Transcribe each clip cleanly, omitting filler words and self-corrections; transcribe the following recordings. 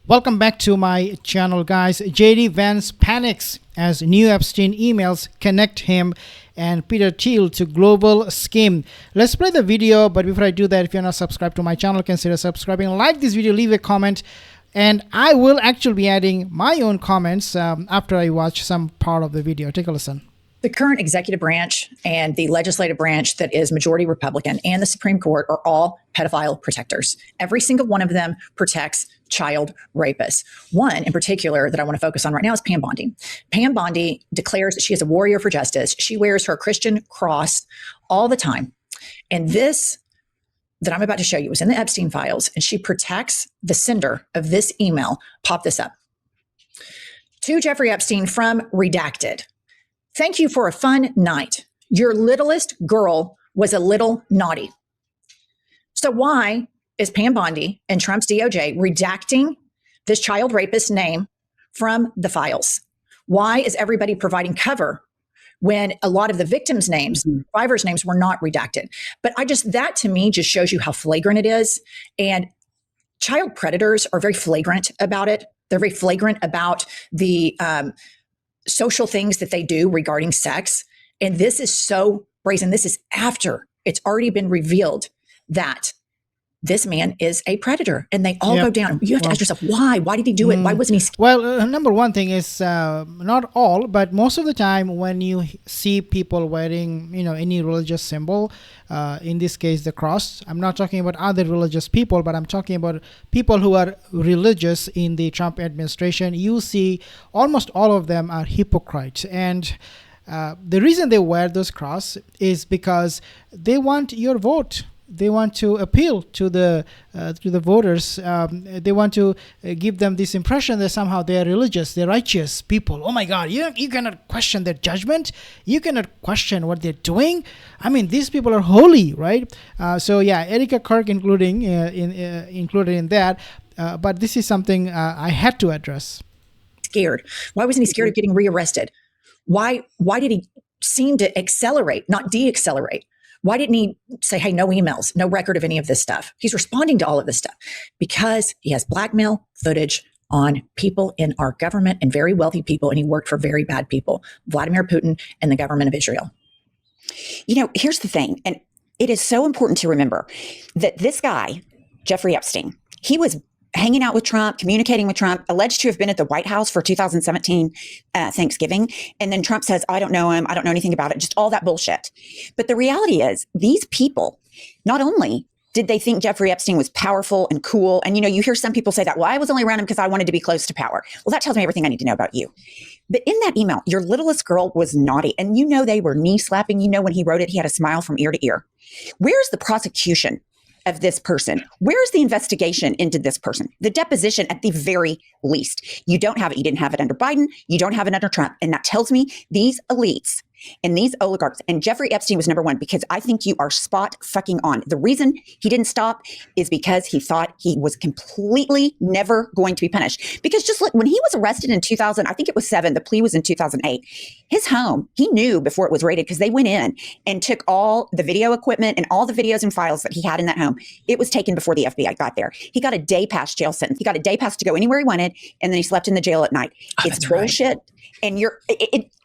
Welcome back to my channel, guys. JD Vance panics as new Epstein emails connect him and Peter Thiel to global scheme. Let's play the video, but before I do that, if you're not subscribed to my channel, consider subscribing. Like this video, leave a comment, and I will actually be adding my own comments after I watch some part of the video. Take a listen. The current executive branch and the legislative branch that is majority Republican and the Supreme Court are all pedophile protectors. Every single one of them protects child rapists. One in particular that I want to focus on right now is Pam Bondi. Pam Bondi declares that she is a warrior for justice. She wears her Christian cross all the time. And this that I'm about to show you was in the Epstein files, and she protects the sender of this email. Pop this up. To Jeffrey Epstein from Redacted. Thank you for a fun night. Your littlest girl was a little naughty. So why is Pam Bondi and Trump's DOJ redacting this child rapist's name from the files? Why is everybody providing cover when a lot of the victims' names, survivors' names were not redacted? But that to me just shows you how flagrant it is. And child predators are very flagrant about it. They're very flagrant about the social things that they do regarding sex. And this is so brazen. This is after it's already been revealed that this man is a predator, and they all go down. You have to ask yourself, why? Why did he do it? Why wasn't he scared? Well, number one thing is not all, but most of the time when you see people wearing, any religious symbol, in this case, the cross, I'm not talking about other religious people, but I'm talking about people who are religious in the Trump administration. You see almost all of them are hypocrites. And the reason they wear those crosses is because they want your vote. They want to appeal to the voters. They want to give them this impression that somehow they are religious, they're righteous people. Oh my God, you cannot question their judgment. You cannot question what they're doing. I mean, these people are holy, right? So yeah, Erica Kirk included in that. But this is something I had to address. Scared. Why wasn't he scared of getting rearrested? Why did he seem to accelerate, not de-accelerate? Why didn't he say, hey, no emails, no record of any of this stuff? He's responding to all of this stuff because he has blackmail footage on people in our government and very wealthy people, and he worked for very bad people, Vladimir Putin and the government of Israel. Here's the thing, and it is so important to remember that this guy, Jeffrey Epstein, he was hanging out with Trump, communicating with Trump, alleged to have been at the White House for 2017 Thanksgiving. And then Trump says, I don't know him. I don't know anything about it. Just all that bullshit. But the reality is these people, not only did they think Jeffrey Epstein was powerful and cool, and you hear some people say that, well, I was only around him because I wanted to be close to power. Well, that tells me everything I need to know about you. But in that email, your littlest girl was naughty. And they were knee slapping. When he wrote it, he had a smile from ear to ear. Where's the prosecution of this person? Where's the investigation into this person? The deposition at the very least. You don't have it. You didn't have it under Biden. You don't have it under Trump. And that tells me these elites and these oligarchs, and Jeffrey Epstein was number one, because I think you are spot fucking on. The reason he didn't stop is because he thought he was completely never going to be punished. Because just look, when he was arrested in 2000, I think it was 7, the plea was in 2008, his home, he knew before it was raided because they went in and took all the video equipment and all the videos and files that he had in that home. It was taken before the FBI got there. He got a day pass jail sentence. He got a day pass to go anywhere he wanted, and then he slept in the jail at night. It's bullshit. Right. And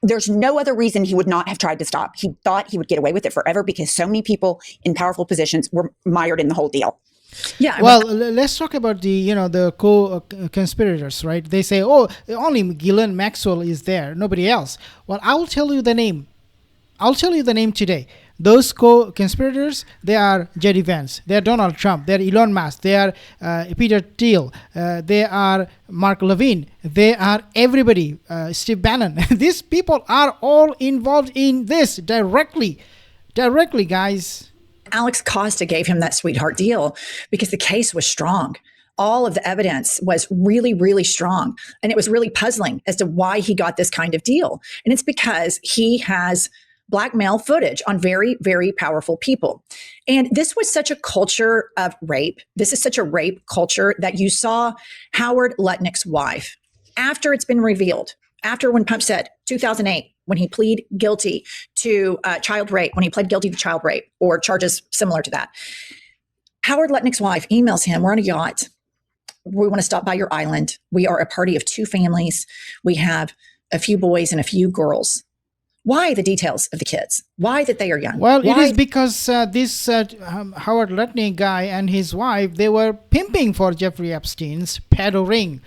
there's no other reason he would not have tried to stop. He thought he would get away with it forever because so many people in powerful positions were mired in the whole deal. Yeah. Well, let's talk about the co-conspirators, right? They say, oh, only Ghislaine Maxwell is there, nobody else. Well, I will tell you the name. I'll tell you the name today. Those co-conspirators, they are JD Vance, they are Donald Trump, they are Elon Musk, they are Peter Thiel, they are Mark Levine, they are everybody, Steve Bannon. These people are all involved in this directly, guys. Alex Costa gave him that sweetheart deal because the case was strong. All of the evidence was really, really strong. And it was really puzzling as to why he got this kind of deal. And it's because he has blackmail footage on very, very powerful people. And this was such a culture of rape. This is such a rape culture that you saw Howard Lutnick's wife, after it's been revealed, after when Pump said 2008, when he plead guilty to child rape, when he pled guilty to child rape or charges similar to that, Howard Lutnick's wife emails him, we're on a yacht, we want to stop by your island. We are a party of 2 families. We have a few boys and a few girls. Why the details of the kids? Why that they are young? Well, Why? it is because this Howard Lutnick guy and his wife, they were pimping for Jeffrey Epstein's pedo ring.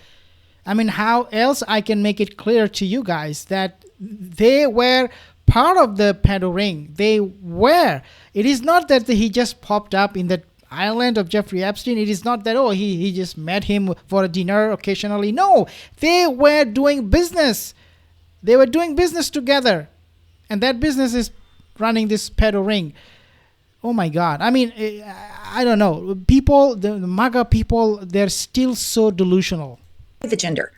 I mean, how else I can make it clear to you guys that they were part of the pedo ring? They were. It is not that he just popped up in the island of Jeffrey Epstein. It is not that, oh, he just met him for a dinner occasionally. No, they were doing business. They were doing business together. And that business is running this pedo ring. Oh my God. I mean, I don't know. People, the MAGA people, they're still so delusional. The gender,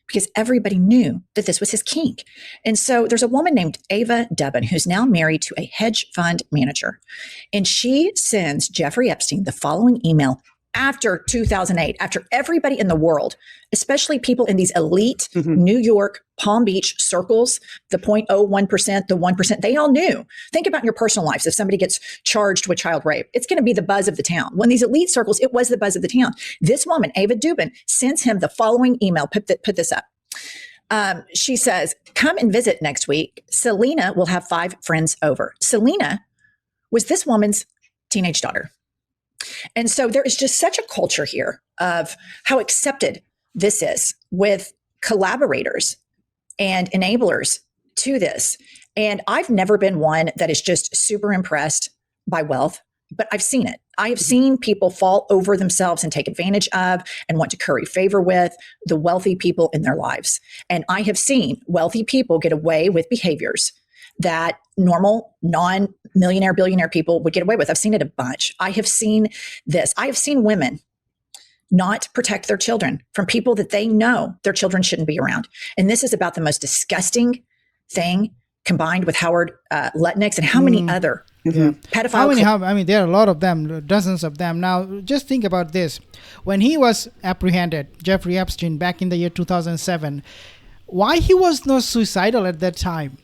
because everybody knew that this was his kink. And so there's a woman named Ava Dubin who's now married to a hedge fund manager. And she sends Jeffrey Epstein the following email after 2008, after everybody in the world, especially people in these elite New York, Palm Beach circles, the 0.01%, the 1%, they all knew. Think about your personal lives. If somebody gets charged with child rape, it's going to be the buzz of the town. When these elite circles, it was the buzz of the town. This woman, Ava Dubin, sends him the following email. Put this up. She says, come and visit next week. Selena will have 5 friends over. Selena was this woman's teenage daughter. And so there is just such a culture here of how accepted this is with collaborators and enablers to this. And I've never been one that is just super impressed by wealth, but I've seen it. I have seen people fall over themselves and take advantage of and want to curry favor with the wealthy people in their lives. And I have seen wealthy people get away with behaviors that normal, non-millionaire, billionaire people would get away with. I've seen it a bunch. I have seen this. I have seen women not protect their children from people that they know their children shouldn't be around. And this is about the most disgusting thing, combined with Howard Lutnick's and how many other pedophiles. There are a lot of them, dozens of them. Now, just think about this. When he was apprehended, Jeffrey Epstein, back in the year 2007, why he was not suicidal at that time?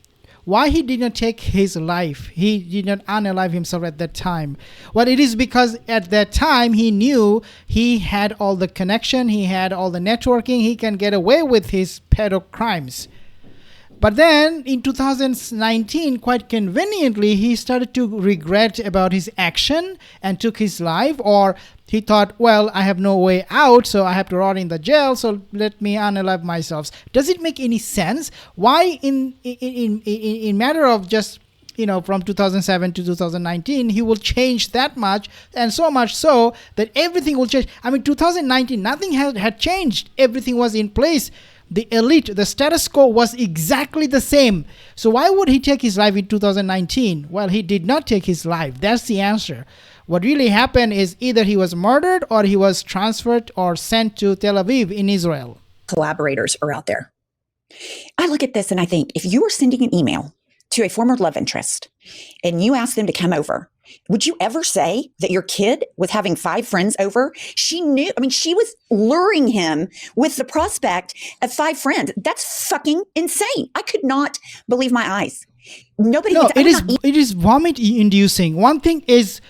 Why he did not take his life? He did not unalive himself at that time. Well, it is because at that time he knew he had all the connection, he had all the networking, he can get away with his pedo crimes. But then in 2019, quite conveniently, he started to regret about his action and took his life, or he thought, well, I have no way out, so I have to rot in the jail, so let me unalive myself. Does it make any sense? Why in matter of just, from 2007 to 2019, he will change that much, and so much so that everything will change. 2019, nothing had changed. Everything was in place. The elite, the status quo was exactly the same. So why would he take his life in 2019? Well, he did not take his life. That's the answer. What really happened is either he was murdered or he was transferred or sent to Tel Aviv in Israel. Collaborators are out there. I look at this and I think, if you were sending an email to a former love interest and you asked them to come over, would you ever say that your kid was having 5 friends over? She knew, she was luring him with the prospect of 5 friends. That's fucking insane. I could not believe my eyes. It is vomit inducing. One thing is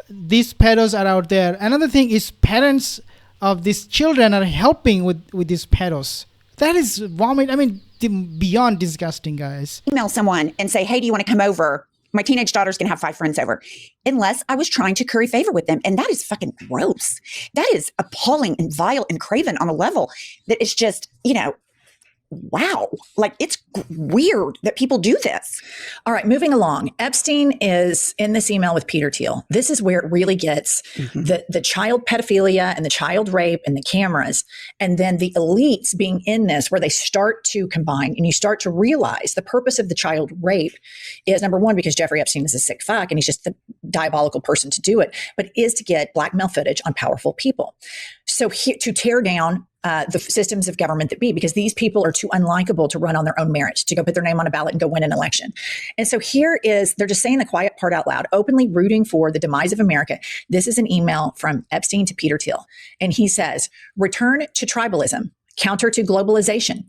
these pedos are out there. Another thing is parents of these children are helping with these pedos. That is vomit. Beyond disgusting, guys. Email someone and say, hey, do you want to come over? My teenage daughter's going to have 5 friends over, unless I was trying to curry favor with them. And that is fucking gross. That is appalling and vile and craven on a level that is just, wow. It's weird that people do this. All right, moving along. Epstein is in this email with Peter Thiel. This is where it really gets the child pedophilia and the child rape and the cameras. And then the elites being in this, where they start to combine and you start to realize the purpose of the child rape is, number one, because Jeffrey Epstein is a sick fuck and he's just the diabolical person to do it, but it is to get blackmail footage on powerful people. So to tear down the systems of government that be, because these people are too unlikable to run on their own merit, to go put their name on a ballot and go win an election. And so they're just saying the quiet part out loud, openly rooting for the demise of America. This is an email from Epstein to Peter Thiel. And he says, return to tribalism, counter to globalization.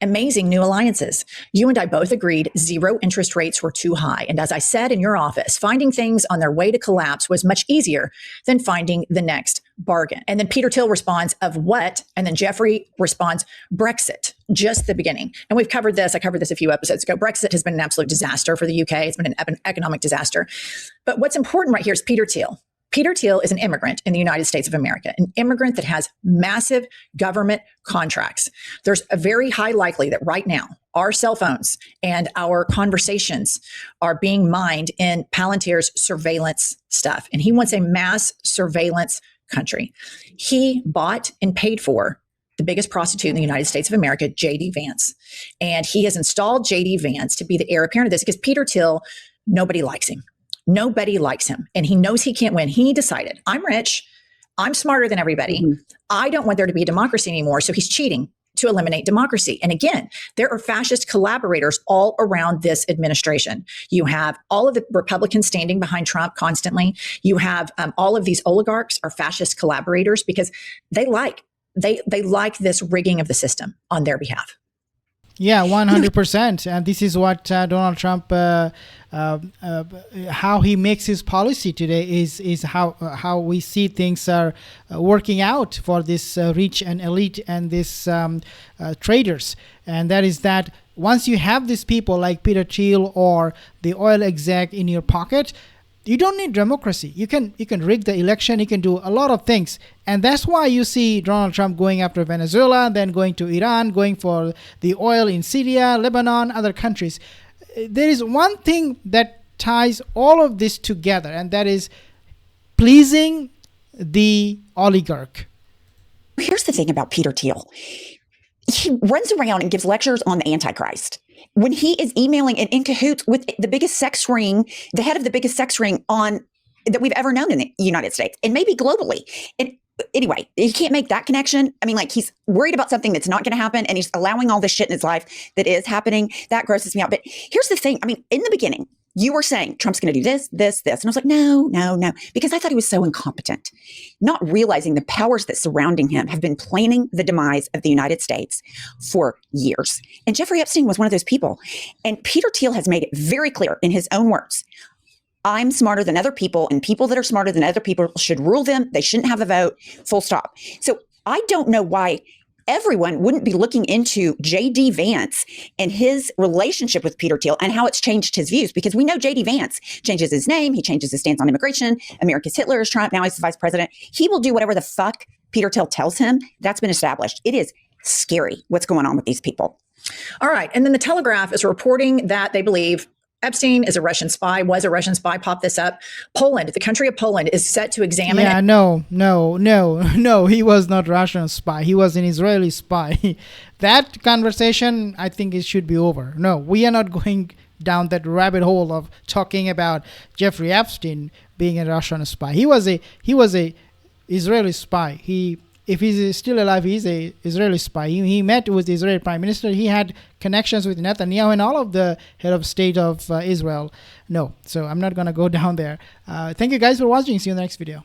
Amazing new alliances. You and I both agreed 0 interest rates were too high. And as I said in your office, finding things on their way to collapse was much easier than finding the next bargain. And then Peter Thiel responds, of what? And then Jeffrey responds, Brexit, just the beginning. And we've covered this. I covered this a few episodes ago. Brexit has been an absolute disaster for the UK. It's been an economic disaster. But what's important right here is Peter Thiel. Peter Thiel is an immigrant in the United States of America, an immigrant that has massive government contracts. There's a very high likely that right now our cell phones and our conversations are being mined in Palantir's surveillance stuff. And he wants a mass surveillance country. He bought and paid for the biggest prostitute in the United States of America, J.D. Vance. And he has installed J.D. Vance to be the heir apparent of this because Peter Thiel, nobody likes him. Nobody likes him. And he knows he can't win. He decided, I'm rich. I'm smarter than everybody. Mm-hmm. I don't want there to be a democracy anymore. So he's cheating to eliminate democracy. And again, there are fascist collaborators all around this administration. You have all of the Republicans standing behind Trump constantly. You have all of these oligarchs are fascist collaborators because they like this rigging of the system on their behalf. Yeah, 100%. And this is what Donald Trump, how he makes his policy today is how we see things are working out for this rich and elite and this traders. And that is that once you have these people like Peter Thiel or the oil exec in your pocket, you don't need democracy. You can rig the election. You can do a lot of things. And that's why you see Donald Trump going after Venezuela, then going to Iran, going for the oil in Syria, Lebanon, other countries. There is one thing that ties all of this together, and that is pleasing the oligarch. Here's the thing about Peter Thiel. He runs around and gives lectures on the Antichrist. When he is emailing and in cahoots with the biggest sex ring, the head of the biggest sex ring that we've ever known in the United States and maybe globally. And anyway, he can't make that connection. I mean, like he's worried about something that's not going to happen and he's allowing all this shit in his life that is happening. That grosses me out. But here's the thing. I mean, in the beginning, you were saying Trump's going to do this. And I was like, no, because I thought he was so incompetent, not realizing the powers that surrounding him have been planning the demise of the United States for years. And Jeffrey Epstein was one of those people. And Peter Thiel has made it very clear in his own words. I'm smarter than other people, and people that are smarter than other people should rule them. They shouldn't have a vote, full stop. So I don't know why everyone wouldn't be looking into J.D. Vance and his relationship with Peter Thiel and how it's changed his views, because we know J.D. Vance changes his name. He changes his stance on immigration. America's Hitler is Trump. Now he's the vice president. He will do whatever the fuck Peter Thiel tells him. That's been established. It is scary what's going on with these people. All right. And then the Telegraph is reporting that they believe Epstein is a Russian spy, was a Russian spy. Pop this up. Poland, the country of Poland, is set to examine. Yeah, no. He was not Russian spy. He was an Israeli spy. That conversation, I think it should be over. No, we are not going down that rabbit hole of talking about Jeffrey Epstein being a Russian spy. He was a Israeli spy. If he's still alive, he's a Israeli spy. He met with the Israeli prime minister. He had connections with Netanyahu and all of the head of state of Israel. No, so I'm not going to go down there. Thank you guys for watching. See you in the next video.